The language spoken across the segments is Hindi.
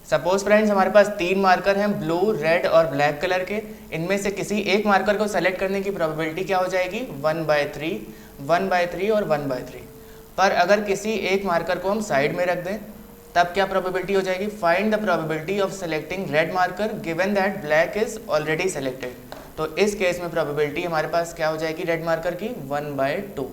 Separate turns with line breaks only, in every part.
सपोज फ्रेंड्स हमारे पास 3 मार्कर हैं ब्लू, रेड और ब्लैक कलर के। इनमें से किसी एक मार्कर को सेलेक्ट करने की प्रोबेबिलिटी क्या हो जाएगी? 1/3, 1/3 और 1/3। पर अगर किसी एक मार्कर को हम साइड में रख दें तब क्या प्रोबेबिलिटी हो जाएगी? Find the probability of selecting red marker given that black is already selected. तो इस केस में प्रोबेबिलिटी हमारे पास क्या हो जाएगी रेड मार्कर की? 1/2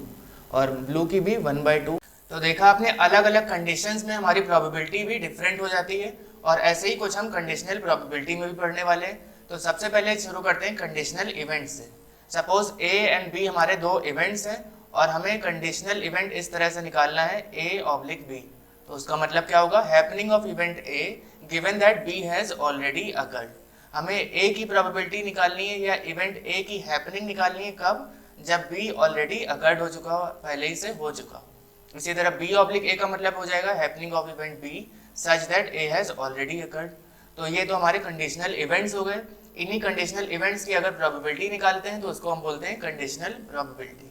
और ब्लू की भी 1/2। तो देखा आपने, अलग अलग कंडीशंस में हमारी प्रोबेबिलिटी भी डिफरेंट हो जाती है और ऐसे ही कुछ हम कंडीशनल प्रोबेबिलिटी में भी पढ़ने वाले हैं। तो सबसे पहले शुरू करते हैं कंडीशनल इवेंट से। सपोज ए एंड बी हमारे दो इवेंट्स हैं और हमें कंडीशनल इवेंट इस तरह से निकालना है A/B। तो उसका मतलब क्या होगा? Happening of event A given that B has already occurred. हमें A की प्रोबेबिलिटी निकालनी है या इवेंट A की हैपनिंग निकालनी है कब? जब B ऑलरेडी अकर्ड हो चुका हो, पहले ही से हो चुका हो। इसी तरह B/A का मतलब हो जाएगा happening of event B such that A has already occurred. तो ये तो हमारे कंडीशनल इवेंट्स हो गए। इन्हीं कंडीशनल इवेंट्स की अगर प्रोबेबिलिटी निकालते हैं तो उसको हम बोलते हैं कंडीशनल प्रोबेबिलिटी।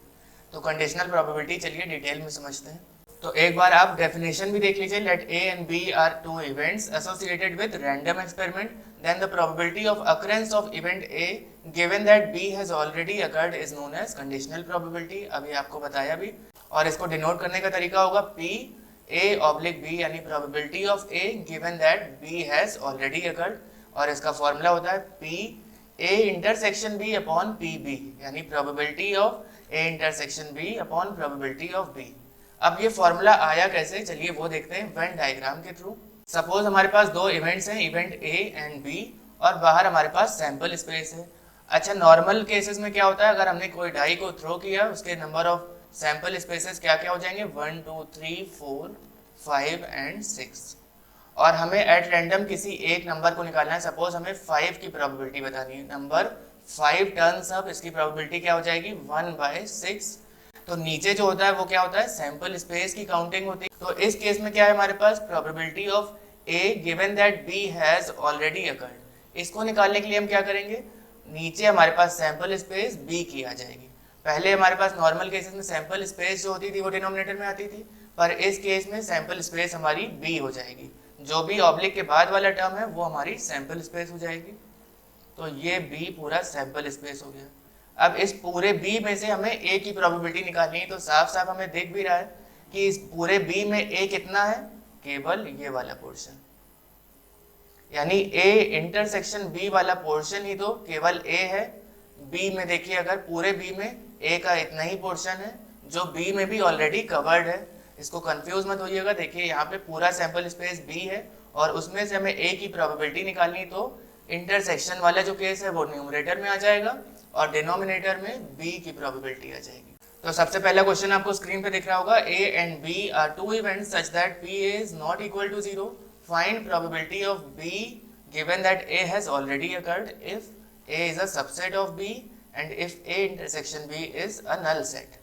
तो कंडीशनल प्रोबेबिलिटी चलिए डिटेल में समझते हैं। तो एक बार आप डेफिनेशन भी देख लीजिए। Let A and B are two events associated with random experiment, then the probability of occurrence of event A given that B has already occurred is known as conditional probability। अभी आपको बताया भी। और इसको डिनोट करने का तरीका होगा P/A/B, यानी probability of A given that B has already occurred। और इसका फॉर्मूला होता है P/A intersection B upon PB, यानी probability of A intersection B upon probability of B। अब ये फॉर्मूला आया कैसे, चलिए वो देखते हैं वेन डायग्राम के थ्रू। सपोज हमारे पास दो इवेंट्स हैं, इवेंट A एंड B, और बाहर हमारे पास सैंपल स्पेस है। अच्छा, नॉर्मल केसेस में क्या होता है? अगर हमने कोई डाई को थ्रो किया, उसके नंबर ऑफ सैंपल स्पेसेस क्या क्या हो जाएंगे? 1 2 3 4 5 एंड 6। और हमें एट रैंडम किसी एक नंबर को निकालना है। सपोज हमें 5 की प्रोबेबिलिटी बतानी है। नंबर 5 टर्न्स अप, इसकी प्रोबेबिलिटी क्या हो जाएगी? 1/6। तो नीचे जो होता है वो क्या होता है? सैंपल स्पेस की काउंटिंग होती है। तो इस केस में क्या है हमारे पास? Probability of A given that B has already occurred. इसको निकालने के लिए हम क्या करेंगे? नीचे हमारे पास सैंपल स्पेस B की आ जाएगी। पहले हमारे पास नॉर्मल केसेस में सैंपल स्पेस जो होती थी वो डिनोमिनेटर में आती थी, पर इस केस में सैंपल स्पेस हमारी B हो जाएगी। जो भी ऑब्लिक के बाद वाला टर्म है वो हमारी सैंपल स्पेस हो जाएगी। तो ये B पूरा सैंपल स्पेस हो गया। अब इस पूरे B में से हमें A की प्रोबेबिलिटी निकालनी है। तो साफ साफ हमें दिख भी रहा है कि इस पूरे B में A कितना है? केवल ये वाला पोर्शन, यानी A इंटरसेक्शन B वाला पोर्शन ही तो केवल A है। B में देखिए, अगर पूरे B में A का इतना ही पोर्शन है जो B में भी ऑलरेडी कवर्ड है। इसको कंफ्यूज मत होइएगा। देखिए यहाँ पे पूरा सैंपल स्पेस B है और उसमें से हमें A की प्रोबेबिलिटी निकालनी, तो इंटरसेक्शन वाला जो केस है वो न्यूमरेटर में आ जाएगा और डिनोमिनेटर में B की प्रोबेबिलिटी आ जाएगी। तो सबसे पहला क्वेश्चन आपको स्क्रीन पे दिख रहा होगा, A and B are two events such that P is not equal to 0. Find probability of B given that A has already occurred if A is a subset of B and if A intersection B is a null set।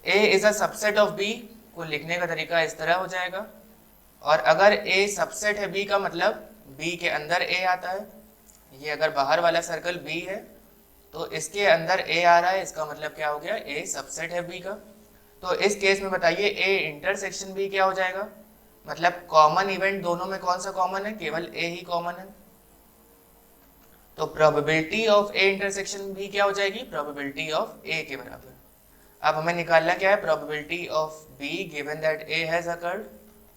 A is a subset of B को लिखने का तरीका इस तरह हो जाएगा, और अगर A सबसेट है B का मतलब B के अंदर A आता है। ये अगर बाहर वाला सर्कल B है तो इसके अंदर A आ रहा है, इसका मतलब क्या हो गया? A सबसेट है B का। तो इस केस में बताइए A इंटरसेक्शन B क्या हो जाएगा? मतलब कॉमन इवेंट दोनों में कौन सा कॉमन है? केवल A ही कॉमन है। तो probability of A intersection B क्या हो जाएगी? प्रोबेबिलिटी ऑफ A के बराबर। अब हमें निकालना क्या है? Probability of B given that A has occurred.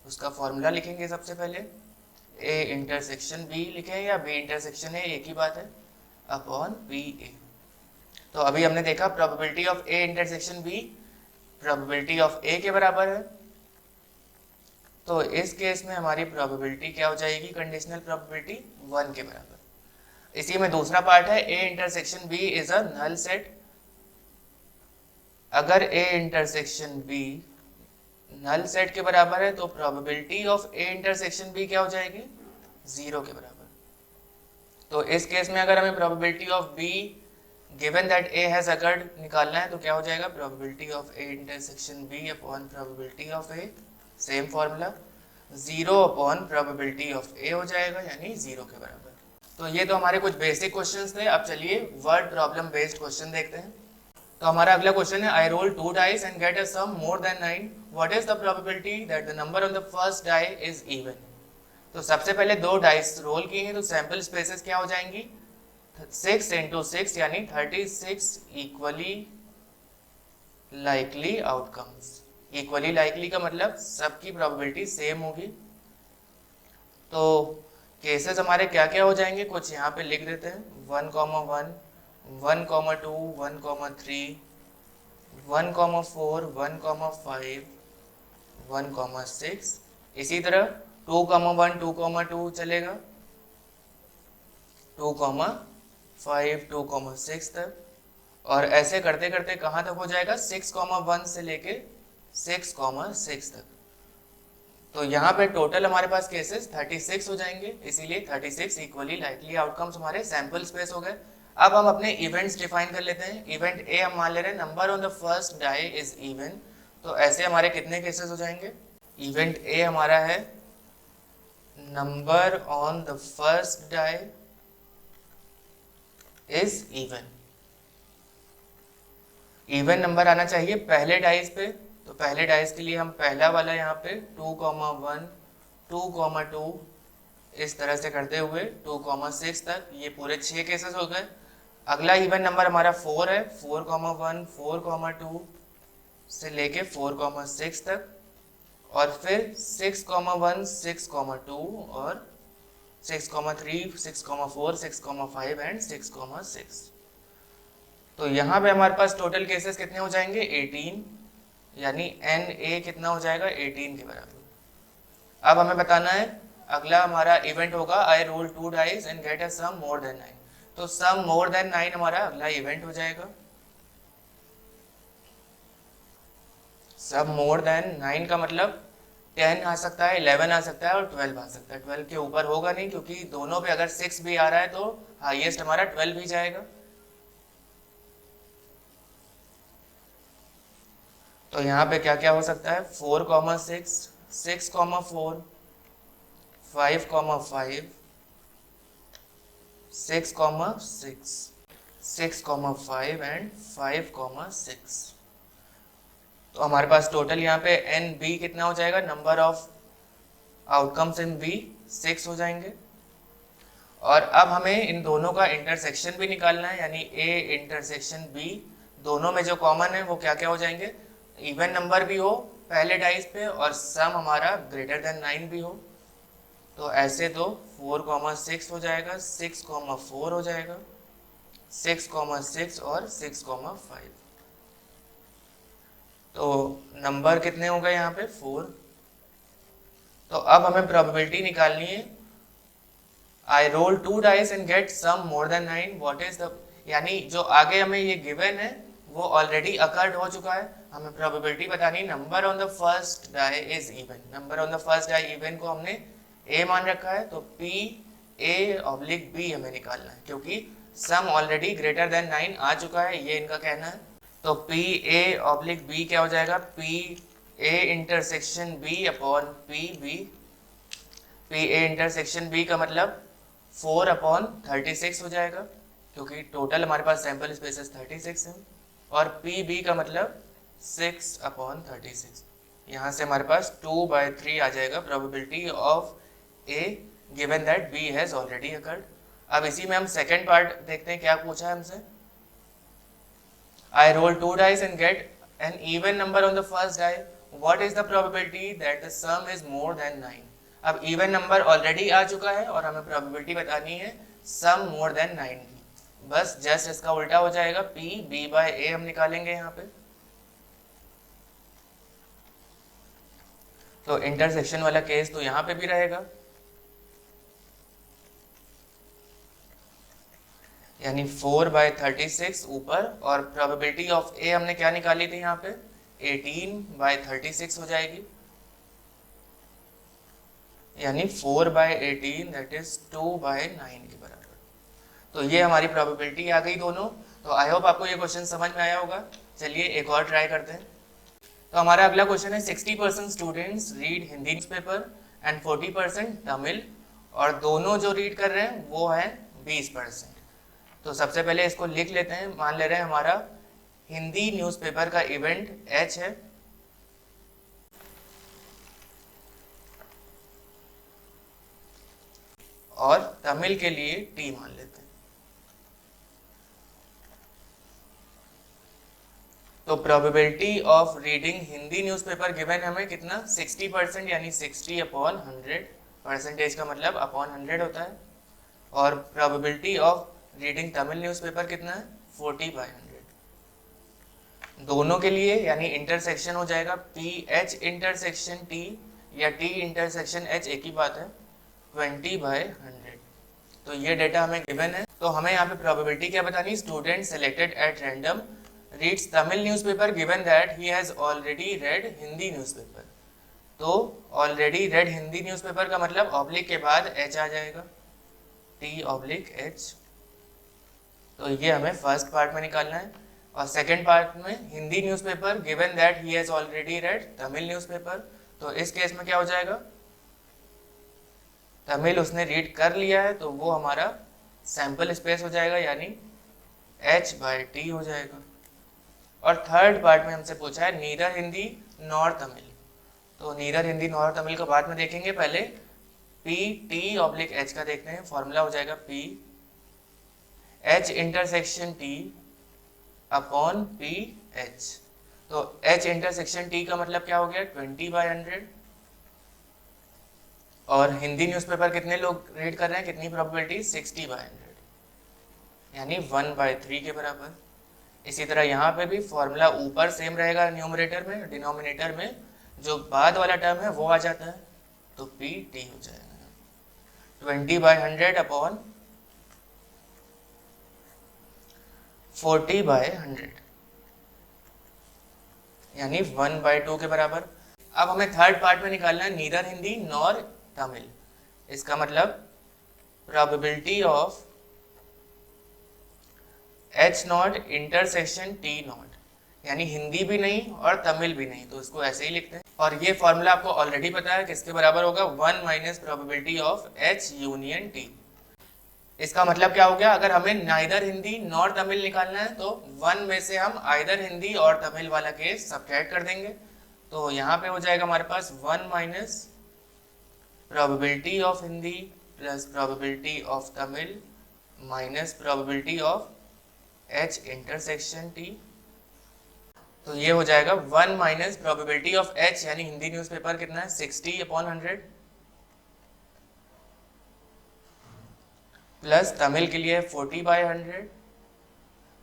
उसका फॉर्मूला लिखेंगे सबसे पहले। A इंटरसेक्शन B लिखें या B इंटरसेक्शन A, एक ही बात है, अपॉन PA। तो अभी हमने देखा probability of A intersection B probability of A के बराबर है। तो इस केस में हमारी प्रोबेबिलिटी क्या हो जाएगी? कंडीशनल प्रोबेबिलिटी 1 के बराबर। इसी में दूसरा पार्ट है A intersection B is a null set. अगर A intersection B null set के बराबर है तो probability of A intersection B क्या हो जाएगी? 0 के बराबर। तो इस केस में अगर हमें probability of B given that A has occurred निकालना है तो क्या हो जाएगा? Probability of A intersection B upon probability of A, same formula, 0 upon probability of A हो जाएगा, यानी 0 के बराबर। तो ये तो हमारे कुछ बेसिक क्वेश्चंस थे। अब चलिए वर्ड प्रॉब्लम बेस्ड क्वेश्चन देखते हैं। तो हमारा अगला क्वेश्चन है, I roll 2 dice and get a sum more than 9, what is the probability that the number on the first die is even. तो सबसे पहले 2 डाइस रोल किए हैं, तो सैंपल स्पेसेस क्या हो जाएंगी, 6 इंटू 6 यानी 36 equally likely outcomes. Equally likely का मतलब सबकी प्रोबेबिलिटी सेम होगी। तो केसेस हमारे क्या क्या हो जाएंगे, कुछ यहाँ पे लिख देते हैं, 1,1, 1,2, 1,3, 1,4, 1,5, 1,6। इसी तरह 2,1, 2,2 चलेगा, 2,5, 2,6 तक, और ऐसे करते करते कहाँ तक हो जाएगा, 6,1 से लेके 6,6 तक। तो यहाँ पे टोटल हमारे पास केसेस 36 हो जाएंगे, इसीलिए 36 इक्वली लाइकली आउटकम्स हमारे सैंपल स्पेस हो गए। अब हम अपने इवेंट्स डिफाइन कर लेते हैं। इवेंट ए हम मान ले रहे हैं, number on the first die is even. तो ऐसे हमारे कितने केसेस हो जाएंगे, इवेंट ए हमारा है number on the first die is even. Even number आना चाहिए पहले डाइस पे, तो पहले डाइस के लिए हम पहला वाला यहाँ पे 2,1, 2,2 इस तरह से करते हुए 2,6 तक, ये पूरे 6 केसेस हो गए। अगला इवन नंबर हमारा 4 है, 4,1, 4,2 से लेके 4,6 तक, और फिर 6,1, 6,2 और 6,3, 6,4, 6,5 एंड 6,6। तो यहाँ पे हमारे पास टोटल केसेस कितने हो जाएंगे, 18, यानी एन ए कितना हो जाएगा, 18 के बराबर। अब हमें बताना है अगला हमारा इवेंट होगा I roll 2 dice and get a sum more than 9। तो सम मोर देन 9 हमारा अगला इवेंट हो जाएगा। सम मोर देन 9 का मतलब 10 आ सकता है, 11 आ सकता है और 12 आ सकता है। 12 के ऊपर होगा नहीं, क्योंकि दोनों पे अगर 6 भी आ रहा है तो हाईएस्ट हमारा 12 ही जाएगा। तो यहाँ पे क्या क्या हो सकता है, 4,6, 6,4, 5,5, 6,6, 6,5 एंड 5,6। तो हमारे पास टोटल यहाँ पे एन बी कितना हो जाएगा, number of outcomes in B 6 हो जाएंगे। और अब हमें इन दोनों का इंटरसेक्शन भी निकालना है, यानी ए इंटरसेक्शन बी, दोनों में जो कॉमन है वो क्या क्या हो जाएंगे, इवन नंबर भी हो पहले डाइस पे और सम हमारा ग्रेटर देन 9 भी हो। तो ऐसे तो 4,6 हो जाएगा, 6,4 हो जाएगा, 6,6 और 6,5। तो नंबर कितने हो गए यहाँ पे, 4। तो अब हमें प्रोबेबिलिटी निकालनी है, I roll 2 dice and get sum more than 9, what is the, यानी जो आगे हमें ये गिवन है वो ऑलरेडी अकर्ड हो चुका है। हमें प्रोबेबिलिटी बतानी, number on the first die is even. Number on the first die even को हमने ए मान रखा है, तो पी ए ऑब्लिक बी हमें निकालना है, क्योंकि सम ऑलरेडी ग्रेटर देन 9 आ चुका है, ये इनका कहना है। तो पी ए ऑब्लिक बी क्या हो जाएगा, P A intersection B upon P B. P A intersection B का मतलब 4/36 हो जाएगा, क्योंकि टोटल हमारे पास सैंपल स्पेसेस 36 हैं। और पी बी का मतलब 6/36। यहाँ से हमारे पास 2/3 आ जाएगा probability of A given that B has already occurred. अब इसी में हम सेकेंड पार्ट देखते हैं, क्या पूछा है हमसे, I roll 2 dice and get an even number on the first die, what is the probability that the sum is more than 9। अब इवन नंबर ऑलरेडी आ चुका है और हमें प्रोबेबिलिटी बतानी है सम मोर देन 9 की। बस जस्ट इसका उल्टा हो जाएगा, पी बी बाय ए हम निकालेंगे यहाँ पे। तो इंटरसेक्शन वाला केस तो यहाँ पे भी रहेगा, यानी 4/36 ऊपर, और प्रोबेबिलिटी ऑफ ए हमने क्या निकाली थी यहाँ पे, 18/36 हो जाएगी, यानी 4/18 दैट इज 2/9 के बराबर। तो ये हमारी प्रोबेबिलिटी आ गई दोनों। तो आई होप आपको ये क्वेश्चन समझ में आया होगा। चलिए एक और ट्राई करते हैं। तो हमारा अगला क्वेश्चन है 60% students read Hindi newspaper and 40% Tamil, और दोनों जो रीड कर रहे हैं वो है 20%। तो सबसे पहले इसको लिख लेते हैं। मान ले रहे हैं हमारा हिंदी न्यूज़पेपर का इवेंट एच है, और तमिल के लिए टी मान लेते हैं। तो probability of reading Hindi newspaper given हमें कितना 60%, यानी 60/100। परसेंटेज का मतलब अपॉन 100 होता है। और probability of reading Tamil newspaper कितना है 40/100। दोनों के लिए यानी इंटरसेक्शन हो जाएगा PH इंटरसेक्शन T या T इंटरसेक्शन H, एक ही बात है, 20/100। तो ये डेटा हमें गिवन है। तो हमें यहाँ पे प्रोबेबिलिटी क्या बतानी, student selected at random reads Tamil newspaper given that he has already red Hindi newspaper. तो ऑलरेडी रेड हिंदी न्यूज़पेपर का मतलब ऑब्लिक के बाद H आ जाएगा, T/H। तो ये हमें फर्स्ट पार्ट में निकालना है। और सेकेंड पार्ट में Hindi newspaper given that he has already red Tamil newspaper. तो इस केस में क्या हो जाएगा, तमिल उसने रीड कर लिया है तो वो हमारा सैंपल स्पेस हो जाएगा, यानी H/T हो जाएगा। और थर्ड पार्ट में हमसे पूछा है नीदर हिंदी नॉर तमिल। तो नीदर हिंदी नॉर तमिल को बाद में देखेंगे, पहले PT/H का देखते हैं। फॉर्मूला हो जाएगा PH intersection T upon PH। तो H इंटरसेक्शन T का मतलब क्या हो गया 20/100। और हिंदी न्यूज़पेपर कितने लोग रीड कर रहे हैं, कितनी प्रोबेबिलिटी 60/100, यानी 1/3 के बराबर। इसी तरह यहाँ पे भी फॉर्मूला ऊपर सेम रहेगा न्यूमरेटर में, डिनोमिनेटर में जो बाद वाला टर्म है वो आ जाता है, तो PT हो जाएगा 20/100 अपॉन 40/100, यानी 1/2 के बराबर। अब हमें थर्ड पार्ट में निकालना है नीदर हिंदी नॉर तमिल। इसका मतलब probability of H0 intersection T0, यानी हिंदी भी नहीं और तमिल भी नहीं, तो इसको ऐसे ही लिखते हैं। और ये फॉर्मूला आपको ऑलरेडी पता है किसके बराबर होगा, 1 minus probability of H union T। इसका मतलब क्या हो गया, अगर हमें नाइदर हिंदी नॉर तमिल निकालना है तो 1 में से हम आइदर हिंदी और तमिल वाला केस सब्ट्रैक्ट कर देंगे। तो यहाँ पे हो जाएगा हमारे पास 1 minus probability of Hindi plus probability of Tamil minus probability of H intersection T। तो ये हो जाएगा 1 माइनस प्रोबेबिलिटी ऑफ H, यानी हिंदी न्यूज़पेपर कितना है 60/100, प्लस तमिल के लिए 40/100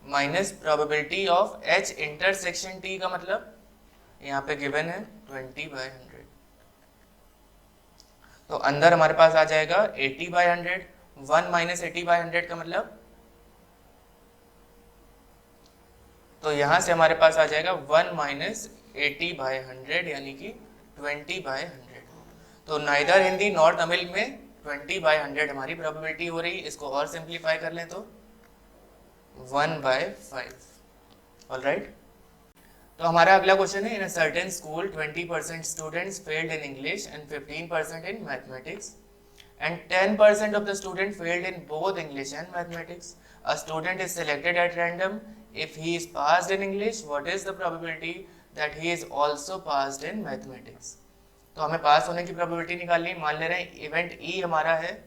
minus probability of H intersection T का मतलब यहाँ पे गिवन है 20/100। तो अंदर हमारे पास आ जाएगा 80/100। 1 माइनस 80/100 का मतलब, तो यहाँ से हमारे पास आ जाएगा 1 माइनस 80/100, यानी कि 20/100। तो नाइदर हिंदी नॉर तमिल में 20/100 हमारी प्रोबेबिलिटी हो रही। इसको और सिंप्लीफाई कर लें तो 1/5। ऑलराइट, तो हमारा अगला क्वेश्चन है, in a certain school 20% students failed in English and 15% in mathematics and 10% of the student failed in both English and mathematics. A student is selected at random. If he is passed in English, what is the probability that he is also passed in mathematics? तो हमें पास होने की प्रोबेबिलिटी निकालनी। मान ले रहे हैं इवेंट E हमारा है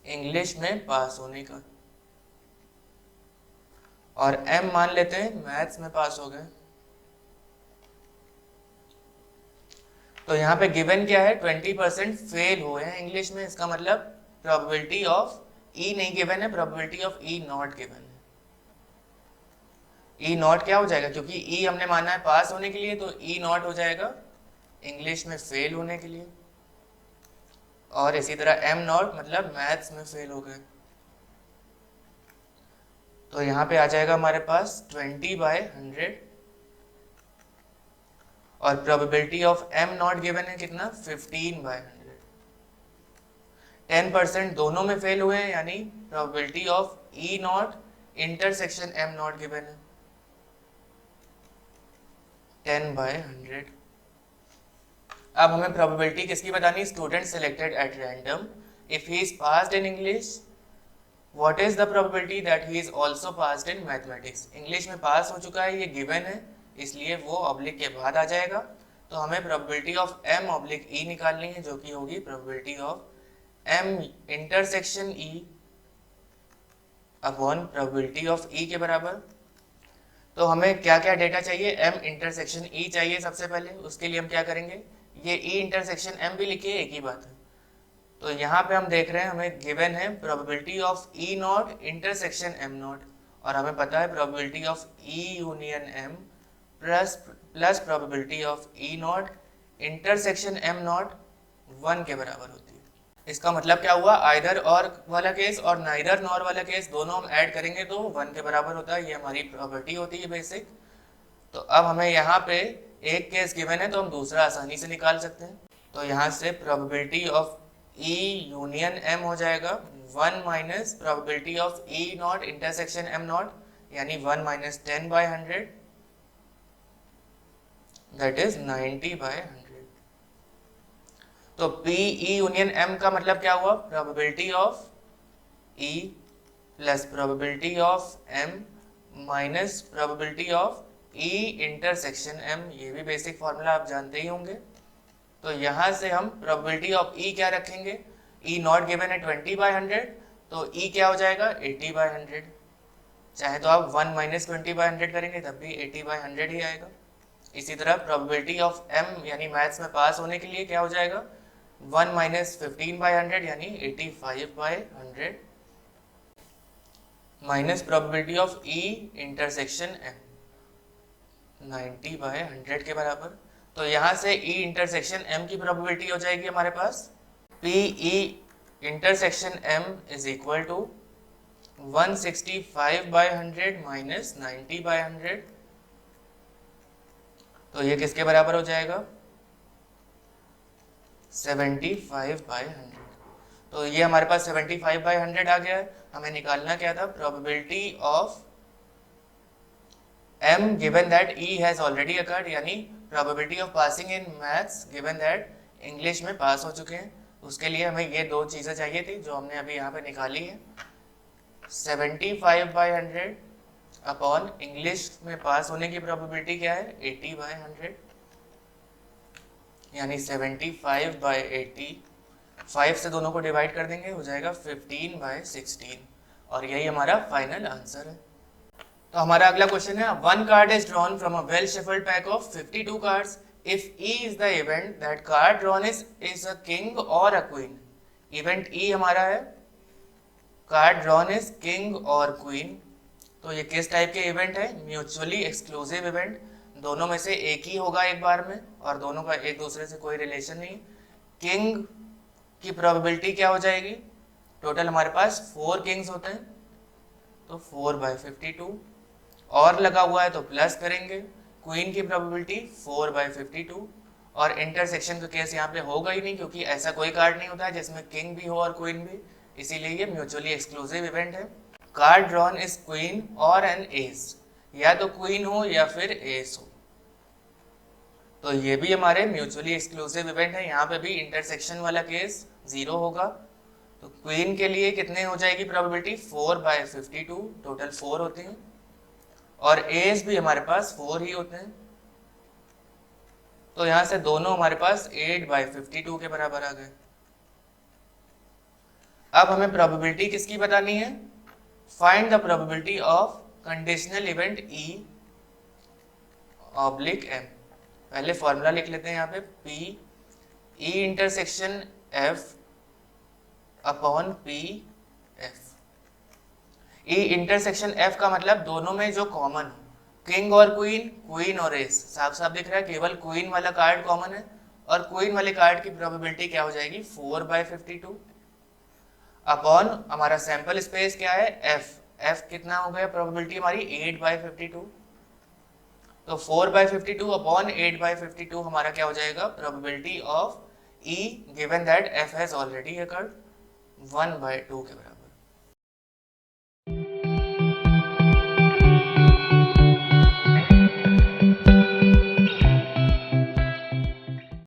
इंग्लिश में पास होने का, और M मान लेते हैं मैथ्स में पास हो गए। तो यहाँ पे गिवन क्या है 20% फेल हुए हैं इंग्लिश में। इसका मतलब प्रोबेबिलिटी ऑफ E नहीं गिवन है, probability of E not given है। E नॉट क्या हो जाएगा, क्योंकि E हमने माना है पास होने के लिए, तो E नॉट हो जाएगा इंग्लिश में फेल होने के लिए। और इसी तरह M नॉट मतलब मैथ्स में फेल हो गए। तो यहाँ पे आ जाएगा हमारे पास 20/100, और probability of M not given है कितना 15/100। 10% दोनों में फेल हुए हैं, यानी probability of E not intersection M not given है 10/100। अब हमें प्रोबेबिलिटी किसकी बतानी, student selected at random. If he is passed in English, what is the probability that he is also passed in mathematics. English में पास हो चुका है, ये गिवन है, इसलिए वो ऑब्लिक के बाद आ जाएगा। तो हमें probability of M oblique E निकालनी है, जो कि होगी probability of m intersection e upon probability of e के बराबर। तो हमें क्या क्या डेटा चाहिए, m इंटरसेक्शन e चाहिए सबसे पहले। उसके लिए हम क्या करेंगे, ये e इंटरसेक्शन m भी लिखिए, एक ही बात है। तो यहाँ पे हम देख रहे हैं हमें गिवन है probability of e not intersection m not, और हमें पता है probability of e union m plus probability of e not intersection m not 1 के बराबर होती है। इसका मतलब क्या हुआ, आइदर और वाला केस और नाइदर नॉर वाला केस दोनों हम ऐड करेंगे तो 1 के बराबर होता है। ये हमारी प्रॉपर्टी होती है बेसिक। तो अब हमें यहाँ पे एक केस गिवन है तो हम दूसरा आसानी से निकाल सकते हैं। तो यहाँ से probability of E union M हो जाएगा 1 minus probability of E not intersection M not, यानी 1 माइनस 10/100, दैट इज 90/100। तो P E यूनियन M का मतलब क्या हुआ, probability of E plus probability of M minus probability of E intersection M। ये भी बेसिक फॉर्मूला आप जानते ही होंगे। तो यहाँ से हम प्रोबेबिलिटी ऑफ E क्या रखेंगे, E नॉट गिवन है 20/100, तो E क्या हो जाएगा 80/100। चाहे तो आप 1 माइनस 20/100 करेंगे तब भी 80/100 ही आएगा। इसी तरह प्रोबेबिलिटी ऑफ M यानी मैथ्स में पास होने के लिए क्या हो जाएगा 1 माइनस 15/100 यानी 85/100 minus probability of E intersection M 90/100 के बराबर। तो यहाँ से E इंटरसेक्शन M की प्रोबेबिलिटी हो जाएगी हमारे पास P E intersection M is equal to 165/100 minus 90/100। तो ये किसके बराबर हो जाएगा 75/100। तो ये हमारे पास 75/100 आ गया है। हमें निकालना क्या था, probability of M given that E has already occurred, यानी probability of passing in maths given that English में पास हो चुके हैं। उसके लिए हमें ये दो चीज़ें चाहिए थी जो हमने अभी यहाँ पे निकाली है। 75/100 अपॉन इंग्लिश में पास होने की प्रोबेबिलिटी क्या है 80/100, यानी 75/80। 5 से दोनों को डिवाइड कर देंगे, हो जाएगा 15/16, और यही हमारा फाइनल आंसर है। तो हमारा अगला क्वेश्चन है, one card is drawn from a well shuffled pack of 52 cards if E is the event that card drawn is a king और अ क्वीन। इवेंट E हमारा है कार्ड ड्रॉन इज किंग और क्वीन। तो ये किस टाइप के इवेंट है, म्यूचुअली एक्सक्लूसिव इवेंट। दोनों में से एक ही होगा एक बार में और दोनों का एक दूसरे से कोई रिलेशन नहीं। किंग की प्रोबेबिलिटी क्या हो जाएगी, टोटल हमारे पास 4 किंग्स होते हैं तो 4/52, और लगा हुआ है तो प्लस करेंगे। क्वीन की प्रोबेबिलिटी 4/52, और इंटरसेक्शन का केस यहाँ पे होगा ही नहीं क्योंकि ऐसा कोई कार्ड नहीं होता है जिसमें किंग भी हो और क्वीन भी, इसीलिए ये म्यूचुअली एक्सक्लूसिव इवेंट है। कार्ड ड्रॉन इज क्वीन और एन एस, या तो क्वीन हो या फिर एस हो, तो ये भी हमारे म्यूचुअली एक्सक्लूसिव इवेंट है। यहाँ पे भी इंटरसेक्शन वाला केस 0 होगा। तो क्वीन के लिए कितने हो जाएगी प्रोबेबिलिटी 4/52, टोटल 4 होते हैं, और एस भी हमारे पास 4 ही होते हैं। तो यहां से दोनों हमारे पास 8/52 के बराबर आ गए। अब हमें प्रोबेबिलिटी किसकी बतानी है, find the probability of conditional event E oblique M। पहले फॉर्मूला लिख लेते हैं यहाँ पे, P E intersection F upon P F। E intersection F का मतलब दोनों में जो कॉमन हो, किंग और क्वीन, क्वीन और एस, साफ साफ दिख रहा है केवल क्वीन वाला कार्ड कॉमन है, और क्वीन वाले कार्ड की प्रोबेबिलिटी क्या हो जाएगी 4/52 अपॉन हमारा सैंपल स्पेस क्या है F। F कितना हो गया प्रोबेबिलिटी हमारी 8/52, तो 4/52 अपॉन 8/52 हमारा क्या हो जाएगा probability of E given that F has already occurred 1/2 के बराबर।